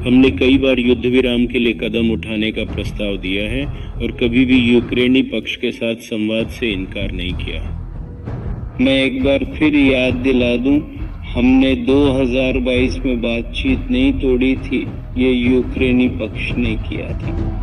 हमने कई बार युद्ध विराम के लिए कदम उठाने का प्रस्ताव दिया है और कभी भी यूक्रेनी पक्ष के साथ संवाद से इनकार नहीं किया। मैं एक बार फिर याद दिला दूं, हमने 2022 में बातचीत नहीं तोड़ी थी, ये यूक्रेनी पक्ष ने किया था।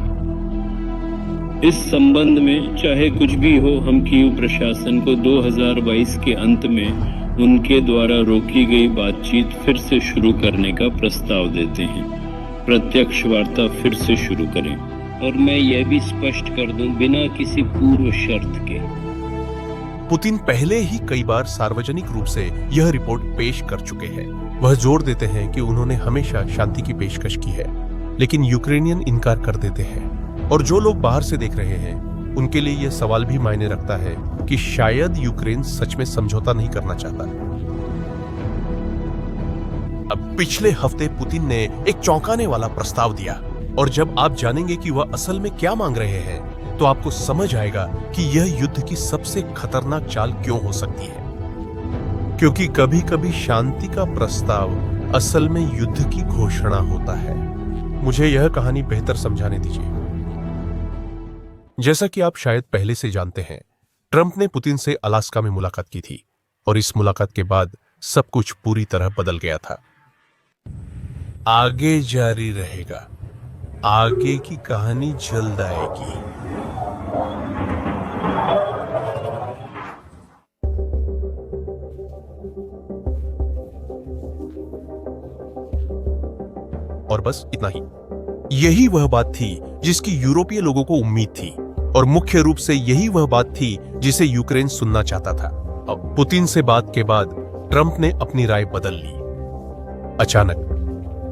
इस संबंध में चाहे कुछ भी हो, हम कीव प्रशासन को 2022 के अंत में उनके द्वारा रोकी गई बातचीत फिर से शुरू करने का प्रस्ताव देते हैं। प्रत्यक्ष वार्ता फिर से शुरू करें। और मैं यह भी स्पष्ट कर दूं, बिना किसी पूर्व शर्त के। पुतिन पहले ही कई बार सार्वजनिक रूप से यह रिपोर्ट पेश कर चुके हैं। वह जोर देते हैं कि उन्होंने हमेशा शांति की पेशकश की है, लेकिन यूक्रेनियन इनकार कर देते हैं। और जो लोग बाहर से देख रहे हैं, उनके लिए यह सवाल भी मायने रखता है कि शायद यूक्रेन सच में समझौता नहीं करना चाहता। अब पिछले हफ्ते पुतिन ने एक चौंकाने वाला प्रस्ताव दिया, और जब आप जानेंगे कि वह असल में क्या मांग रहे हैं, तो आपको समझ आएगा कि यह युद्ध की सबसे खतरनाक चाल क्यों हो सकती है। क्योंकि कभी कभी शांति का प्रस्ताव असल में युद्ध की घोषणा होता है। मुझे यह कहानी बेहतर समझाने दीजिए। जैसा कि आप शायद पहले से जानते हैं, ट्रंप ने पुतिन से अलास्का में मुलाकात की थी, और इस मुलाकात के बाद सब कुछ पूरी तरह बदल गया था। आगे जारी रहेगा। आगे की कहानी जल्द आएगी। और बस इतना ही। यही वह बात थी जिसकी यूरोपीय लोगों को उम्मीद थी, और मुख्य रूप से यही वह बात थी जिसे यूक्रेन सुनना चाहता था। अब पुतिन से बात के बाद ट्रंप ने अपनी राय बदल ली। अचानक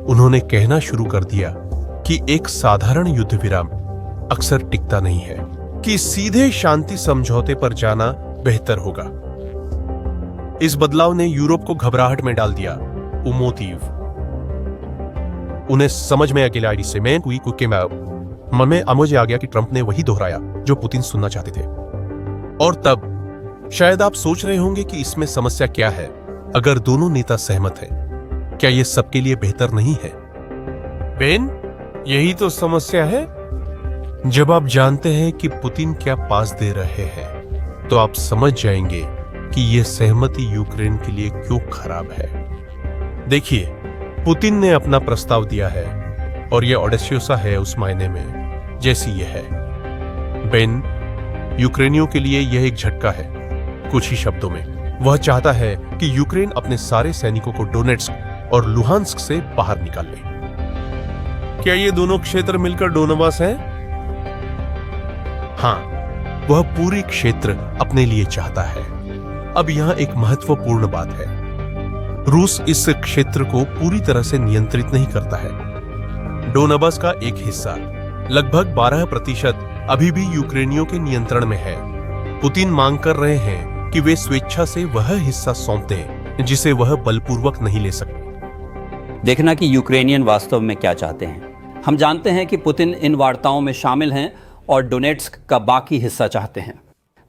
उन्होंने कहना शुरू कर दिया कि एक साधारण युद्ध विराम अक्सर टिकता नहीं है, कि सीधे शांति समझौते पर जाना बेहतर होगा। इस बदलाव ने यूरोप को घबराहट में डाल दिया। उमोतीव उन्हें समझ में अकेला से मैं हुई क्योंकि मन में मुझे आ गया कि ट्रंप ने वही दोहराया जो पुतिन सुनना चाहते थे। और तब शायद आप सोच रहे होंगे कि इसमें समस्या क्या है। अगर दोनों नेता सहमत हैं, क्या यह सबके लिए बेहतर नहीं है? बेन, यही तो समस्या है। जब आप जानते हैं कि पुतिन क्या पास दे रहे हैं, तो आप समझ जाएंगे कि यह सहमति यूक्रेन के लिए क्यों खराब है। देखिए, पुतिन ने अपना प्रस्ताव दिया है, और यह ऑडेस्योसा है उस मायने में जैसी यह है। बेन, यूक्रेनियों के लिए यह एक झटका है। कुछ ही शब्दों में वह चाहता है कि यूक्रेन अपने सारे सैनिकों को डोनेट्स्क और लुहांस्क से बाहर निकाल ले। क्या ये दोनों क्षेत्र मिलकर डोनबास हैं? हां, वह पूरी क्षेत्र अपने लिए चाहता है। अब यहां एक महत्वपूर्ण बात है। रूस इस क्षेत्र को पूरी तरह से नियंत्रित नहीं करता है। डोनबास का एक हिस्सा, लगभग 12% अभी भी यूक्रेनियों के नियंत्रण में है। पुतिन मांग कर रहे हैं कि वे स्वेच्छा से वह हिस्सा सौंप दें जिसे वह बलपूर्वक नहीं ले सकते। देखना कि यूक्रेनियन वास्तव में क्या चाहते हैं। हम जानते हैं कि पुतिन इन वार्ताओं में शामिल हैं और डोनेट्स्क का बाकी हिस्सा चाहते हैं।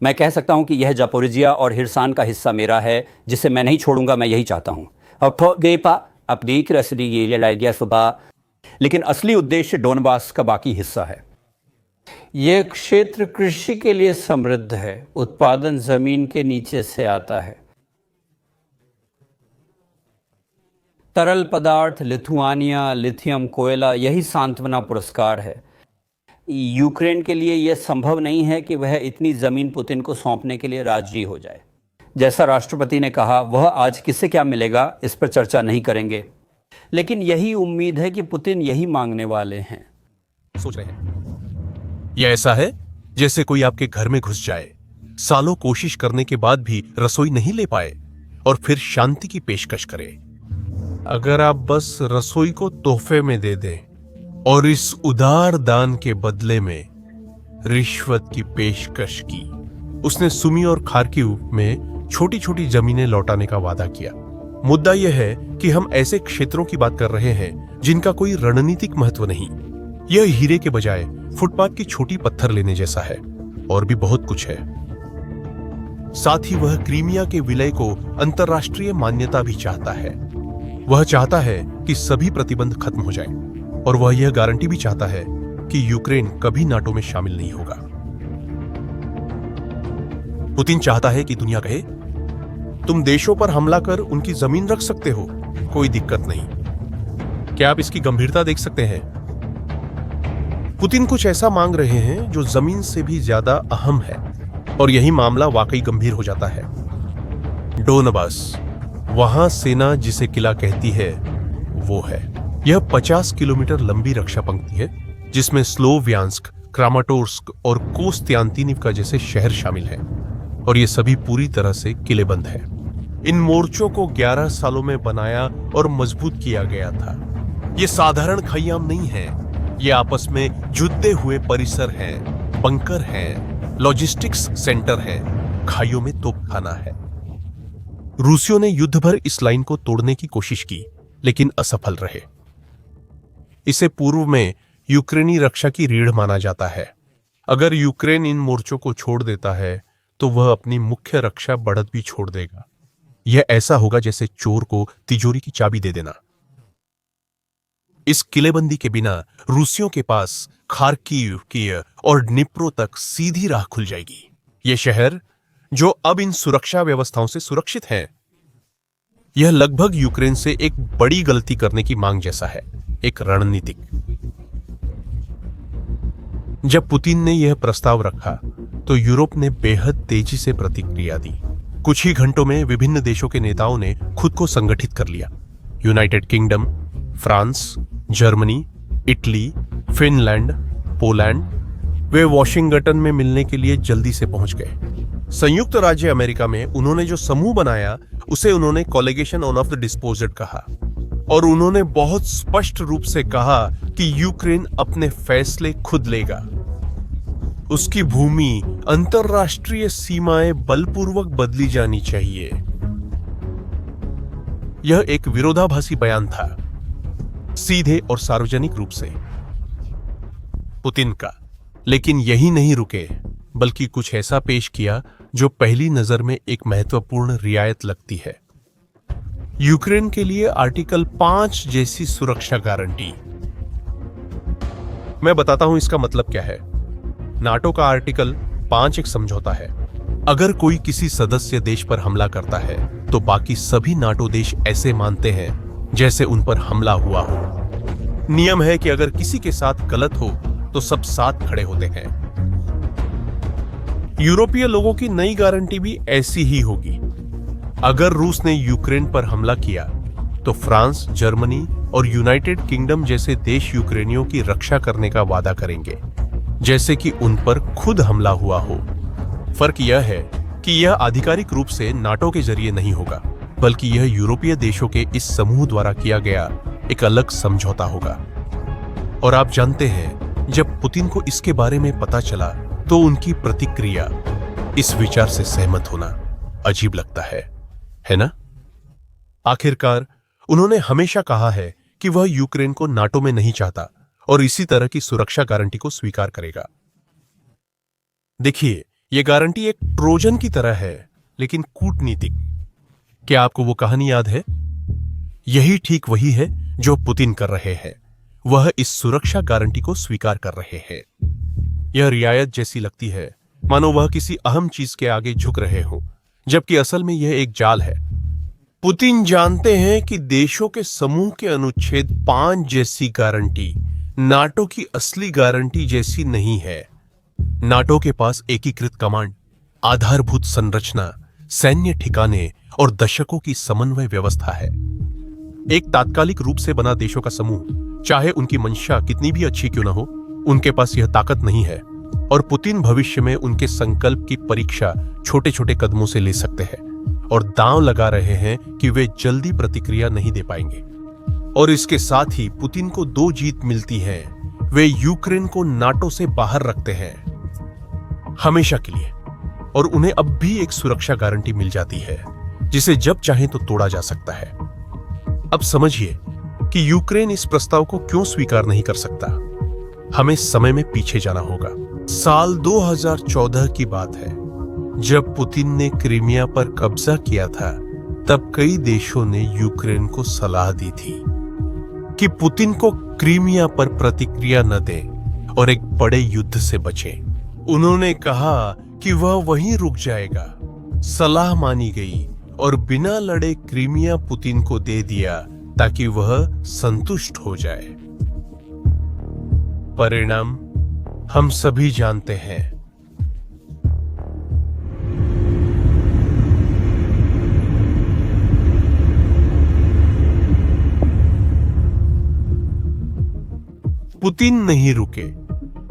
मैं कह सकता हूं कि यह जापोरिजिया और हिरसान का हिस्सा मेरा है, जिसे मैं नहीं छोड़ूंगा। मैं यही चाहता हूं। लेकिन असली उद्देश्य डोनबास का बाकी हिस्सा है। यह क्षेत्र कृषि के लिए समृद्ध है। उत्पादन जमीन के नीचे से आता है। तरल पदार्थ, लिथुआनिया, लिथियम, कोयला, यही सांत्वना पुरस्कार है। यूक्रेन के लिए यह संभव नहीं है कि वह इतनी जमीन पुतिन को सौंपने के लिए राजी हो जाए। जैसा राष्ट्रपति ने कहा, वह आज किसे क्या मिलेगा इस पर चर्चा नहीं करेंगे, लेकिन यही उम्मीद है कि पुतिन यही मांगने वाले हैं। सोच रहे हैं यह ऐसा है जैसे कोई आपके घर में घुस जाए, सालों कोशिश करने के बाद भी रसोई नहीं ले पाए, और फिर शांति की पेशकश करे। अगर आप बस रसोई को तोहफे में दे दें और इस उदार दान के बदले में रिश्वत की पेशकश की। उसने सुमी और खार्किव में छोटी छोटी जमीनें लौटाने का वादा किया। मुद्दा यह है कि हम ऐसे क्षेत्रों की बात कर रहे हैं जिनका कोई रणनीतिक महत्व नहीं। यह हीरे के बजाय फुटपाथ की छोटी पत्थर लेने जैसा है, और भी बहुत कुछ है। साथ ही वह क्रीमिया के विलय को अंतर्राष्ट्रीय मान्यता भी चाहता है। वह चाहता है कि सभी प्रतिबंध खत्म हो जाएं। और वह यह गारंटी भी चाहता है कि यूक्रेन कभी नाटो में शामिल नहीं होगा। पुतिन चाहता है कि दुनिया कहे, तुम देशों पर हमला कर उनकी जमीन रख सकते हो, कोई दिक्कत नहीं। क्या आप इसकी गंभीरता देख सकते हैं? पुतिन कुछ ऐसा मांग रहे हैं जो जमीन से भी ज्यादा अहम है, और यही मामला वाकई गंभीर हो जाता है। डोनबास, वहां सेना जिसे किला कहती है वो है। यह 50 किलोमीटर लंबी रक्षा पंक्ति है जिसमें स्लोवियांस्क, क्रामाटोर्स्क और कोस्त्यांतिनिवका जैसे शहर शामिल हैं, और ये सभी पूरी तरह से किलेबंद है। इन मोर्चों को 11 सालों में बनाया और मजबूत किया गया था। ये साधारण खयाम नहीं है, ये आपस में जुड़े हुए परिसर हैं, बंकर हैं, लॉजिस्टिक्स सेंटर हैं, खाइयों में तोपखाना है। रूसियों ने युद्ध भर इस लाइन को तोड़ने की कोशिश की, लेकिन असफल रहे। इसे पूर्व में यूक्रेनी रक्षा की रीढ़ माना जाता है। अगर यूक्रेन इन मोर्चों को छोड़ देता है तो वह अपनी मुख्य रक्षा बढ़त भी छोड़ देगा। यह ऐसा होगा जैसे चोर को तिजोरी की चाबी दे देना। इस किलेबंदी के बिना रूसियों के पास खार्किव, कीव और डिनिप्रो तक सीधी राह खुल जाएगी। ये शहर जो अब इन सुरक्षा व्यवस्थाओं से सुरक्षित हैं, यह लगभग यूक्रेन से एक बड़ी गलती करने की मांग जैसा है, एक रणनीतिक। जब पुतिन ने यह प्रस्ताव रखा तो यूरोप ने बेहद तेजी से प्रतिक्रिया दी। कुछ ही घंटों में विभिन्न देशों के नेताओं ने खुद को संगठित कर लिया। United Kingdom, France, Germany, Italy, Finland, Poland, वे वॉशिंगटन में मिलने के लिए जल्दी से पहुंच गए। संयुक्त राज्य अमेरिका में उन्होंने जो समूह बनाया उसे उन्होंने colligation on off the disposed कहा, और उन्होंने बहुत स्पष्ट रूप से कहा कि यूक्रेन अपने फैसले खुद लेगा। उसकी भूमि, अंतरराष्ट्रीय सीमाएं बलपूर्वक बदली जानी चाहिए। यह एक विरोधाभासी बयान था, सीधे और सार्वजनिक रूप से पुतिन का। लेकिन यही नहीं रुके, बल्कि कुछ ऐसा पेश किया जो पहली नजर में एक महत्वपूर्ण रियायत लगती है। यूक्रेन के लिए आर्टिकल 5 जैसी सुरक्षा गारंटी। मैं बताता हूं इसका मतलब क्या है। नाटो का आर्टिकल 5 एक समझौता है। अगर कोई किसी सदस्य देश पर हमला करता है तो बाकी सभी नाटो देश ऐसे मानते हैं जैसे उन पर हमला हुआ हो। नियम है कि अगर किसी के साथ गलत हो तो सब साथ खड़े होते हैं। यूरोपीय लोगों की नई गारंटी भी ऐसी ही होगी। अगर रूस ने यूक्रेन पर हमला किया तो फ्रांस, जर्मनी और यूनाइटेड किंगडम जैसे देश यूक्रेनियों की रक्षा करने का वादा करेंगे, जैसे कि उन पर खुद हमला हुआ हो। फर्क यह है कि यह आधिकारिक रूप से नाटो के जरिए नहीं होगा, बल्कि यह यूरोपीय देशों के इस समूह द्वारा किया गया एक अलग समझौता होगा। और आप जानते हैं, जब पुतिन को इसके बारे में पता चला तो उनकी प्रतिक्रिया, इस विचार से सहमत होना अजीब लगता है ना? आखिरकार उन्होंने हमेशा कहा है कि वह यूक्रेन को नाटो में नहीं चाहता और इसी तरह की सुरक्षा गारंटी को स्वीकार करेगा। देखिए, यह गारंटी एक ट्रोजन की तरह है, लेकिन कूटनीतिक। क्या आपको वो कहानी याद है? यही ठीक वही है जो पुतिन कर रहे हैं। वह इस सुरक्षा गारंटी को स्वीकार कर रहे हैं। यह रियायत जैसी लगती है, मानो वह किसी अहम चीज के आगे झुक रहे हो, जबकि असल में यह एक जाल है। पुतिन जानते हैं कि देशों के समूह के अनुच्छेद 5 जैसी गारंटी नाटो की असली गारंटी जैसी नहीं है। नाटो के पास एकीकृत कमांड, आधारभूत संरचना, सैन्य ठिकाने और दशकों की समन्वय व्यवस्था है। एक तात्कालिक रूप से बना देशों का समूह, चाहे उनकी मंशा कितनी भी अच्छी क्यों न हो, उनके पास यह ताकत नहीं है। और पुतिन भविष्य में उनके संकल्प की परीक्षा छोटे छोटे कदमों से ले सकते हैं, और दांव लगा रहे हैं कि वे जल्दी प्रतिक्रिया नहीं दे पाएंगे। और इसके साथ ही पुतिन को 2 जीत मिलती है। वे यूक्रेन को नाटो से बाहर रखते हैं हमेशा के लिए, और उन्हें अब भी एक सुरक्षा गारंटी मिल जाती है जिसे जब चाहे तो तोड़ा जा सकता है। अब समझिए कि यूक्रेन इस प्रस्ताव को क्यों स्वीकार नहीं कर सकता। हमें समय में पीछे जाना होगा। साल 2014 की बात है, जब पुतिन ने क्रीमिया पर कब्जा किया था। तब कई देशों ने यूक्रेन को सलाह दी थी कि पुतिन को क्रीमिया पर प्रतिक्रिया न दें और एक बड़े युद्ध से बचें। उन्होंने कहा कि वह वहीं रुक जाएगा। सलाह मानी गई और बिना लड़े क्रीमिया पुतिन को दे दिया ताकि वह संतुष्ट हो जाए। परिणाम हम सभी जानते हैं। पुतिन नहीं रुके।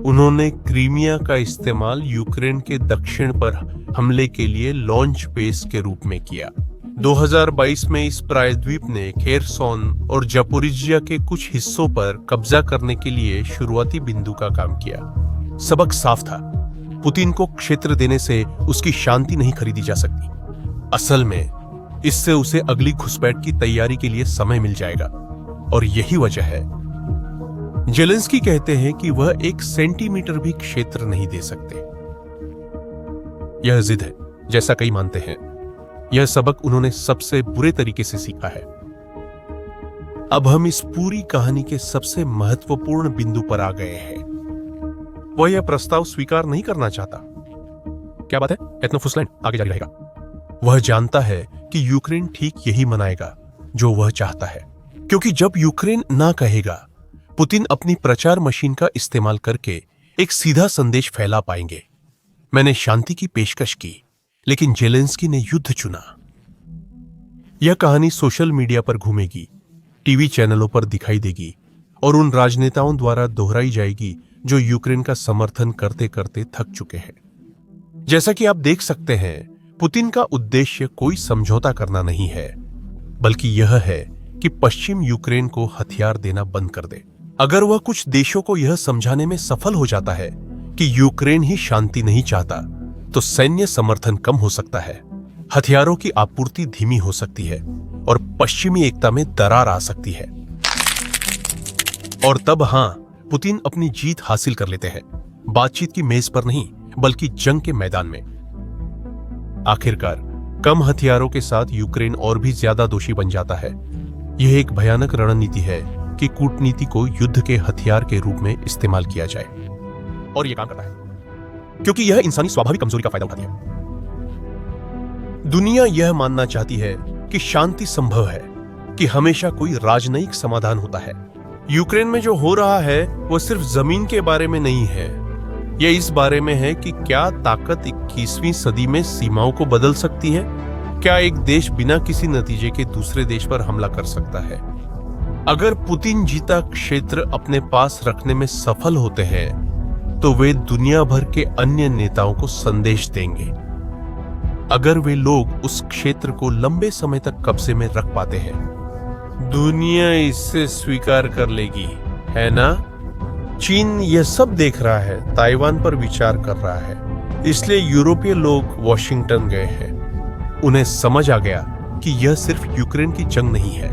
उन्होंने क्रीमिया का इस्तेमाल यूक्रेन के दक्षिण पर हमले के लिए लॉन्च बेस के रूप में किया। 2022 में इस प्रायद्वीप ने खेरसोन और जापोरिजिया के कुछ हिस्सों पर कब्जा करने के लिए शुरुआती बिंदु का काम किया। सबक साफ था, पुतिन को क्षेत्र देने से उसकी शांति नहीं खरीदी जा सकती। असल में इससे उसे अगली घुसपैठ की तैयारी के लिए समय मिल जाएगा। और यही वजह है जेलेंस्की कहते हैं कि वह 1 सेंटीमीटर भी क्षेत्र नहीं दे सकते। यह जिद है, जैसा कई मानते हैं। यह सबक उन्होंने सबसे बुरे तरीके से सीखा है। अब हम इस पूरी कहानी के सबसे महत्वपूर्ण बिंदु पर आ गए हैं। वह यह प्रस्ताव स्वीकार नहीं करना चाहता। क्या बात है? एथनोफुसलैंड आगे जारी रहेगा। वह जानता है कि यूक्रेन ठीक यही मनाएगा जो वह चाहता है, क्योंकि जब यूक्रेन ना कहेगा, पुतिन अपनी प्रचार मशीन का इस्तेमाल करके एक सीधा संदेश फैला पाएंगे। मैंने शांति की पेशकश की, लेकिन जेलेंस्की ने युद्ध चुना। यह कहानी सोशल मीडिया पर घूमेगी, टीवी चैनलों पर दिखाई देगी और उन राजनेताओं द्वारा दोहराई जाएगी जो यूक्रेन का समर्थन करते करते थक चुके हैं। जैसा कि आप देख सकते हैं, पुतिन का उद्देश्य कोई समझौता करना नहीं है, बल्कि यह है कि पश्चिम यूक्रेन को हथियार देना बंद कर दे। अगर वह कुछ देशों को यह समझाने में सफल हो जाता है कि यूक्रेन ही शांति नहीं चाहता, तो सैन्य समर्थन कम हो सकता है, हथियारों की आपूर्ति धीमी हो सकती है और पश्चिमी एकता में दरार आ सकती है। और तब हां, पुतिन अपनी जीत हासिल कर लेते हैं, बातचीत की मेज पर नहीं, बल्कि जंग के मैदान में। आखिरकार कम हथियारों के साथ यूक्रेन और भी ज्यादा दोषी बन जाता है। यह एक भयानक रणनीति है कि कूटनीति को युद्ध के हथियार के रूप में इस्तेमाल किया जाए। और यह काम करता है क्योंकि यह इंसानी स्वाभाविक कमजोरी का फायदा उठाती है। दुनिया यह मानना चाहती है कि शांति संभव है, कि हमेशा कोई राजनयिक समाधान होता है। यूक्रेन में जो हो रहा है वह सिर्फ जमीन के बारे में नहीं है, यह इस बारे में है कि क्या ताकत 21वीं सदी में सीमाओं को बदल सकती है। क्या एक देश बिना किसी नतीजे के दूसरे देश पर हमला कर सकता है? अगर पुतिन जीता क्षेत्र अपने पास रखने में सफल होते हैं, तो वे दुनिया भर के अन्य नेताओं को संदेश देंगे। अगर वे लोग उस क्षेत्र को लंबे समय तक कब्जे में रख पाते हैं, दुनिया इसे स्वीकार कर लेगी, है ना? चीन यह सब देख रहा है, ताइवान पर विचार कर रहा है। इसलिए यूरोपीय लोग वॉशिंगटन गए हैं। उन्हें समझ आ गया कि यह सिर्फ यूक्रेन की जंग नहीं है,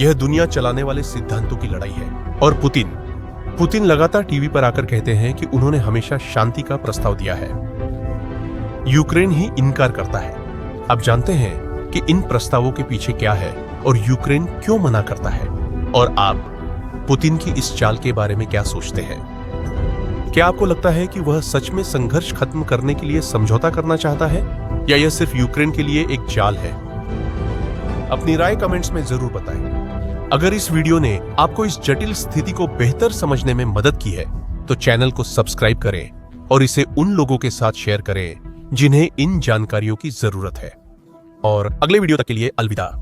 यह दुनिया चलाने वाले सिद्धांतों की लड़ाई है। और पुतिन लगातार टीवी पर आकर कहते हैं कि उन्होंने हमेशा शांति का प्रस्ताव दिया है। यूक्रेन ही इनकार करता है। आप जानते हैं कि इन प्रस्तावों के पीछे क्या है और यूक्रेन क्यों मना करता है। और आप पुतिन की इस चाल के बारे में क्या सोचते हैं? क्या आपको लगता है कि वह सच में संघर्ष खत्म करने के लिए समझौता करना चाहता है, या यह सिर्फ यूक्रेन के लिए एक चाल है? अपनी राय कमेंट्स में जरूर बताएं। अगर इस वीडियो ने आपको इस जटिल स्थिति को बेहतर समझने में मदद की है, तो चैनल को सब्सक्राइब करें और इसे उन लोगों के साथ शेयर करें जिन्हें इन जानकारियों की जरूरत है। और अगले वीडियो तक के लिए अलविदा।